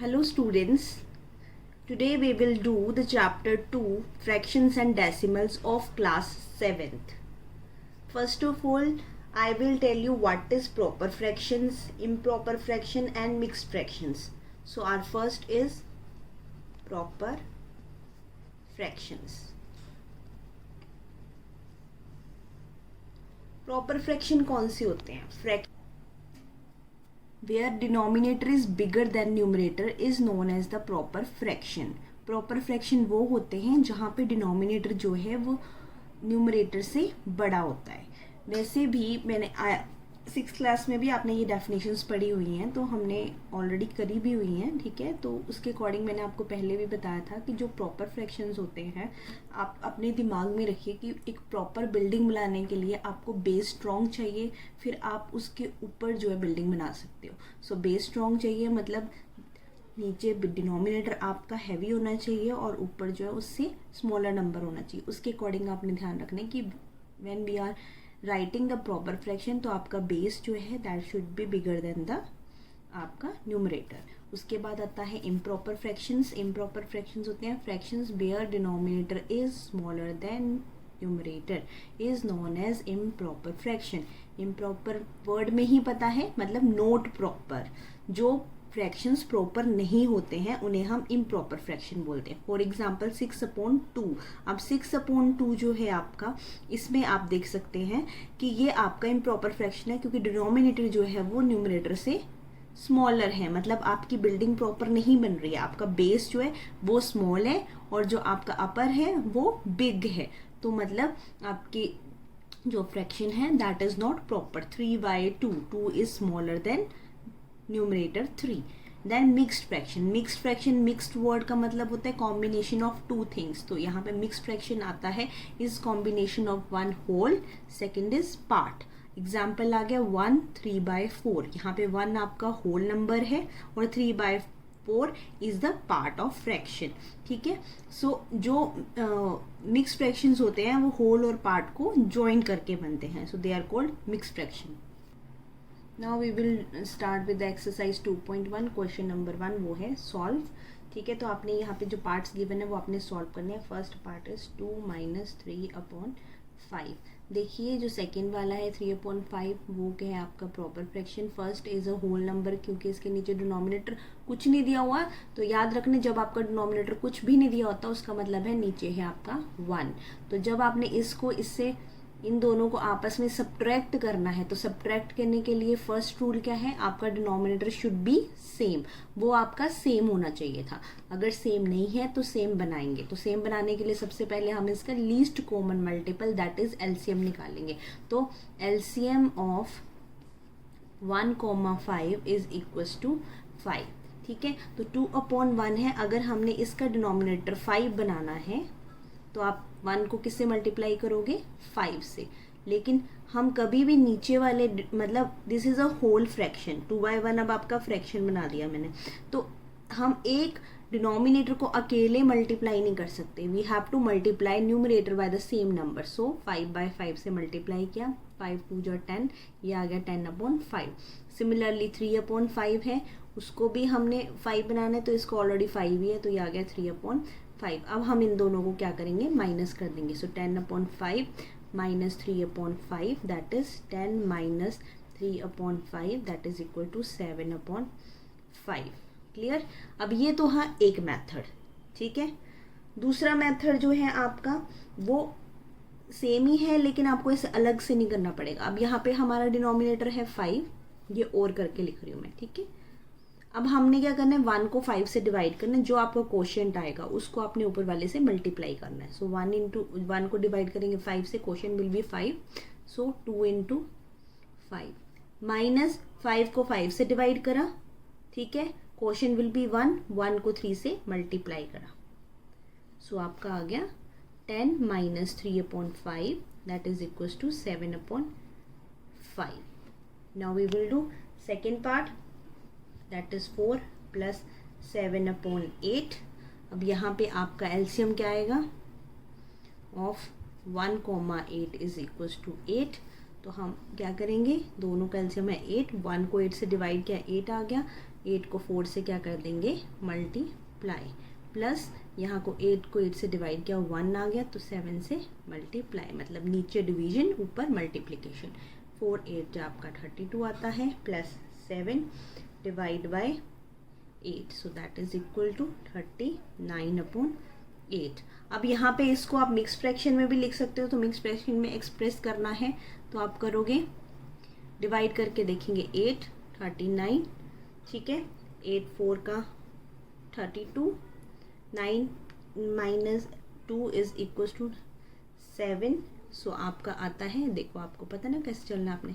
Hello students, today we will do the chapter 2 fractions and decimals of class 7th. First of all, I will tell you what is proper fractions, improper fraction and mixed fractions. So our first is proper fractions. Proper fraction कौन से होते हैं? Where denominator is bigger than numerator is known as the proper fraction. Proper fraction वो होते हैं जहाँ पे denominator जो है वो numerator से बड़ा होता है. वैसे भी मैंने 6th क्लास में भी आपने ये डेफिनेशंस पढ़ी हुई हैं, तो हमने ऑलरेडी करी भी हुई हैं, ठीक है. तो उसके अकॉर्डिंग मैंने आपको पहले भी बताया था कि जो प्रॉपर फ्रैक्शंस होते हैं आप अपने दिमाग में रखिए कि एक प्रॉपर बिल्डिंग बनाने के लिए आपको बेस स्ट्रॉन्ग चाहिए, फिर आप उसके ऊपर जो है बिल्डिंग बना सकते हो. सो बेस स्ट्रॉन्ग चाहिए मतलब नीचे डिनोमिनेटर आपका हैवी होना चाहिए और ऊपर जो है उससे स्मॉलर नंबर होना चाहिए. उसके अकॉर्डिंग आपने ध्यान रखना है कि when we are writing the proper fraction तो आपका बेस जो है that should be bigger than the आपका न्यूमरेटर. उसके बाद आता है इम्प्रॉपर फ्रैक्शंस. इम्प्रॉपर फ्रैक्शंस होते हैं fractions where denominator is smaller than numerator is known as improper fraction. Improper word में ही पता है, मतलब नोट प्रॉपर. जो फ्रैक्शंस प्रॉपर नहीं होते हैं उन्हें हम इम्प्रॉपर फ्रैक्शन बोलते हैं. For example 6/2. अब 6/2 जो है आपका, इसमें आप देख सकते हैं कि ये आपका इम्प्रॉपर फ्रैक्शन है क्योंकि डिनोमिनेटर जो है वो न्यूमरेटर से स्मॉलर है. मतलब आपकी बिल्डिंग प्रॉपर नहीं बन रही है, आपका बेस जो है वो स्मॉल है और जो आपका अपर है वो बिग है. तो मतलब आपकी जो फ्रैक्शन है that is not proper. 3/2, 2 is smaller than numerator 3. Then mixed fraction. Mixed fraction, mixed word का मतलब होता है कॉम्बिनेशन ऑफ टू थिंग्स. तो यहाँ पे मिक्स्ड फ्रैक्शन आता है is combination of one whole, second is part. Example आ गया 1 3/4. यहाँ पे 1 आपका होल नंबर है और 3/4 is the part of fraction. ठीक है. सो जो मिक्स्ड फ्रैक्शंस होते हैं वो होल और पार्ट को ज्वाइन करके बनते हैं. So they are called mixed fraction. Now we will start with the exercise 2.1. Question number 1 वो है सॉल्व. ठीक है. तो आपने यहाँ पे जो पार्ट्स गिवन है वो आपने सॉल्व करने हैं. First part is 2 - 3/5. देखिए जो सेकेंड वाला है 3/5 वो क्या है आपका proper fraction. First is a whole number क्योंकि इसके नीचे डिनोमिनेटर कुछ नहीं दिया हुआ. तो याद रखने जब आपका डिनोमिनेटर कुछ भी नहीं दिया होता उसका मतलब है नीचे है आपका 1. तो जब आपने इसको इससे इन दोनों को आपस में सब्ट्रैक्ट करना है तो सब्ट्रैक्ट करने के लिए फर्स्ट रूल क्या है, आपका डिनोमिनेटर शुड बी सेम. वो आपका सेम होना चाहिए था. अगर सेम नहीं है तो सेम बनाएंगे. तो सेम बनाने के लिए सबसे पहले हम इसका least common multiple that is LCM निकालेंगे. तो LCM of 1,5 is equals to 5. ठीक है. तो 2/1 है. अगर हमने इसका डिनोमिनेटर 5 बनाना है तो आप 1 को किससे मल्टीप्लाई करोगे, 5 से. लेकिन हम कभी भी नीचे वाले मतलब this is a whole fraction. 2/1 अब आपका फ्रैक्शन बना दिया मैंने. तो हम एक डिनोमिनेटर को अकेले मल्टीप्लाई नहीं कर सकते. We have to multiply numerator by the same number. So 5/5 से मल्टीप्लाई किया. 5 2 = 10. ये आ गया 10/5. सिमिलरली 3/5 है, उसको भी हमने 5 बनाना है तो इसको ऑलरेडी 5 ही है तो ये आ गया 3/5. अब हम इन दोनों को क्या करेंगे, माइनस कर देंगे. So 10/5 - 3/5 that is 10 - 3/5 that is equal to 7/5. Clear. अब ये तो हाँ एक मेथड. ठीक है. दूसरा मेथड जो है आपका वो सेम ही है लेकिन आपको इसे अलग से नहीं करना पड़ेगा. अब यहाँ पे हमारा डिनोमिनेटर है 5, ये और करके लिख रही हूँ मैं. ठीक है. अब हमने क्या करना है, 1 को 5 से डिवाइड करना है. जो आपका क्वोशिएंट आएगा उसको आपने ऊपर वाले से मल्टीप्लाई करना है. सो 1 को डिवाइड करेंगे 5 से, quotient will be 5. So 2 × 5 minus 5 को 5 से डिवाइड करा. ठीक है. क्वोशिएंट विल बी 1 को 3 से मल्टीप्लाई करा. सो आपका आ गया 10 - 3/5 that is equal to 7/5. Now we will do second part that is 4 + 7/8. अब यहाँ पे आपका एलसीएम क्या आएगा, ऑफ 1,8 इज इक्वल टू 8. तो हम क्या करेंगे, दोनों का एलसीएम है 8, 1 को 8 से डिवाइड किया 8 आ गया, 8 को 4 से क्या कर देंगे मल्टीप्लाई, प्लस यहाँ को 8 को 8 से डिवाइड किया 1 आ गया, तो 7 से मल्टीप्लाई, मतलब नीचे डिवीजन ऊपर मल्टीप्लिकेशन। 4 8 जो आपका 32 आता है, plus 7 divide by 8, so that is equal to 39/8। अब यहाँ पे इसको आप मिक्स फ्रैक्शन में भी लिख सकते हो, तो मिक्स फ्रैक्शन में एक्सप्रेस करना है तो आप करोगे डिवाइड करके देखेंगे 8 39, ठीक है, 8 4 का 32, 9 माइनस 2 इज इक्वल टू 7, सो आपका आता है, देखो आपको पता ना कैसे चलना आपने,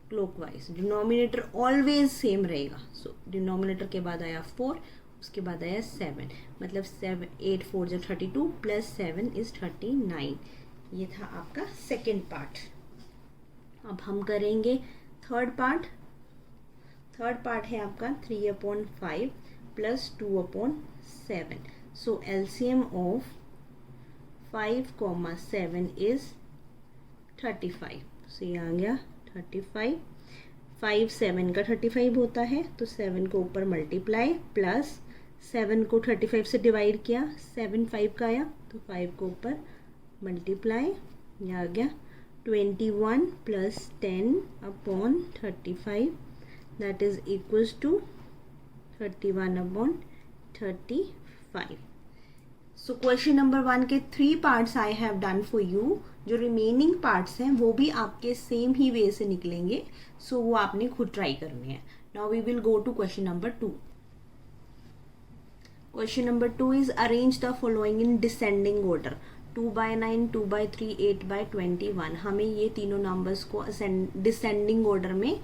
क्लॉकवाइज, डिनोमिनेटर ऑलवेज सेम रहेगा। सो डिनोमिनेटर के बाद आया 4, उसके बाद आया 7, मतलब 7 8 4 जो 32 प्लस 7 इज 39। ये था आपका सेकेंड पार्ट। अब हम करेंगे थर्ड पार्ट। थर्ड पार्ट है आपका 3/5 plus 2/7। So LCM of 5, 7 is 35, सो ये आ गया 35। 5 7 का 35 होता है, तो 7 को ऊपर मल्टीप्लाई, प्लस 7 को 35 से डिवाइड किया, 7 5 का आया, तो 5 को ऊपर मल्टीप्लाई, ये आ गया 21 plus 10/35, that is equals to 31/35। So question number 1 के 3 parts I have done for you. जो रिमेनिंग पार्ट्स हैं वो भी आपके सेम ही वे से निकलेंगे, सो वो आपने खुद ट्राई करने हैं। Now we will go to question number 2। Question number 2 is arrange the following in descending order, 2/9, 2/3, 8/21। हमें ये तीनों नंबर्स को डिसेंडिंग ऑर्डर में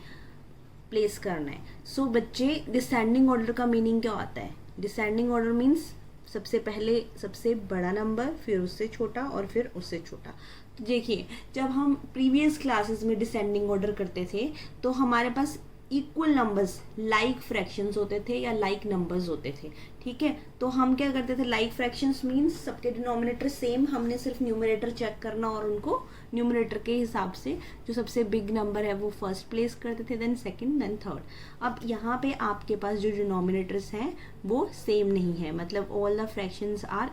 प्लेस करना है। सो बच्चे, डिसेंडिंग ऑर्डर का मीनिंग क्या होता है? डिसेंडिंग ऑर्डर मीन्स सबसे पहले सबसे बड़ा नंबर, फिर उससे छोटा और फिर उससे छोटा। तो देखिए, जब हम प्रीवियस क्लासेस में डिसेंडिंग ऑर्डर करते थे तो हमारे पास इक्वल नंबर्स लाइक फ्रैक्शंस होते थे या लाइक नंबर्स होते थे, ठीक है। तो हम क्या करते थे, लाइक फ्रैक्शंस मीन्स सबके डिनोमिनेटर सेम, हमने सिर्फ न्यूमरेटर चेक करना और उनको न्यूमरेटर के हिसाब से जो सबसे बिग नंबर है वो फर्स्ट प्लेस करते थे, देन सेकंड, देन थर्ड। अब यहाँ पे आपके पास जो डिनोमिनेटर्स हैं वो सेम नहीं है, मतलब all the fractions are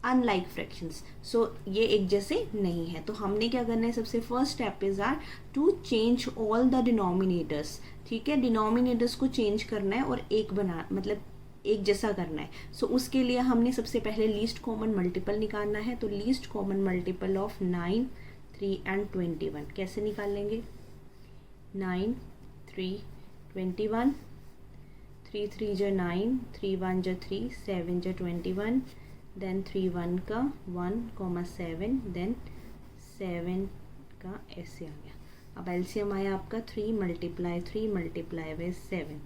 unlike fractions, so ये एक जैसे नहीं है। तो हमने क्या करना है, सबसे first step is are to change all the denominators, ठीक है। डिनोमिनेटर्स को चेंज करना है और एक बना, मतलब एक जैसा करना है। सो उसके लिए हमने सबसे पहले लीस्ट कॉमन मल्टीपल निकालना है। तो least common multiple of 9, 3 and 21 कैसे निकाल लेंगे? 9 3 21, 3 3 जो 9, 3 1 जो 3, 7 जो 21, देन 3 1 का 1,7, देन 7 का ऐसे आ गया। अब एलसीएम आया आपका 3 मल्टीप्लाई 3 मल्टीप्लाई बाय 7,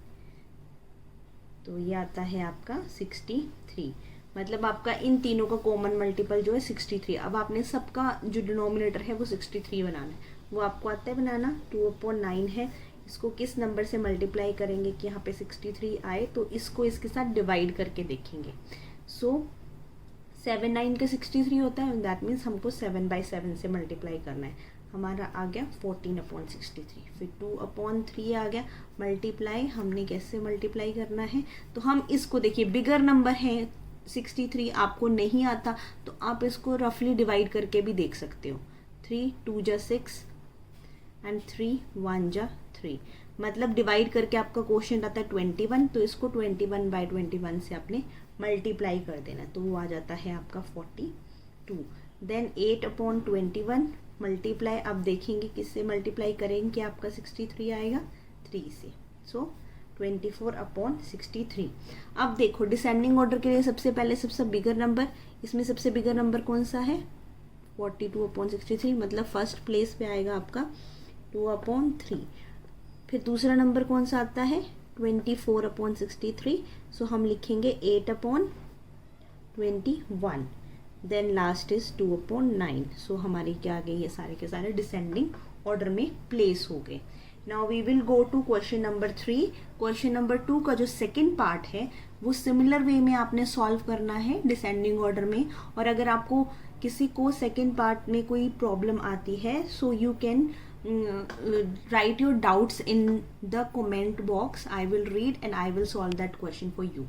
तो ये आता है आपका 63। मतलब आपका इन तीनों का कॉमन मल्टीपल जो है 63। अब आपने सबका जो डिनोमिनेटर है वो 63 बनाना है, वो आपको आता है बनाना। 2/9 है, इसको किस नंबर से मल्टीप्लाई करेंगे कि यहाँ पे 63 आए, तो इसको इसके साथ डिवाइड करके देखेंगे। सो 7 9 का 63 होता है, दैट मीन्स हमको 7/7 से मल्टीप्लाई करना है। हमारा आ गया 14/63, फिर 2/3 आ गया। मल्टीप्लाई हमने कैसे मल्टीप्लाई करना है, तो हम इसको देखिए, बिगर नंबर है 63, आपको नहीं आता तो आप इसको रफली डिवाइड करके भी देख सकते हो। 3 2 जा 6 एंड 3 1 जा 3, मतलब डिवाइड करके आपका क्वेश्चन आता है 21, तो इसको 21/21 से आपने मल्टीप्लाई कर देना, तो वो आ जाता है आपका 42। देन 8/21 मल्टीप्लाई, अब देखेंगे किससे मल्टीप्लाई करेंगे, आपका 63 आएगा 3 से, सो 24/63। अब देखो, डिसेंडिंग ऑर्डर के लिए सबसे पहले सबसे बिगर नंबर, इसमें सबसे बिगर नंबर कौन सा है? 42/63, मतलब फर्स्ट प्लेस पे आएगा आपका 2/3। फिर दूसरा नंबर कौन सा आता है? 24/63, सो हम लिखेंगे 8/21, देन लास्ट इज 2/9, सो हमारी क्या आ गई, ये सारे के सारे डिसेंडिंग ऑर्डर में प्लेस हो गए। Now we will go to question number 3। Question number 2 का जो सेकंड पार्ट है वो सिमिलर वे में आपने सॉल्व करना है डिसेंडिंग ऑर्डर में। और अगर आपको किसी को सेकेंड पार्ट में कोई प्रॉब्लम आती है, so you can write your doubts in the comment box. I will read and I will solve that question for you.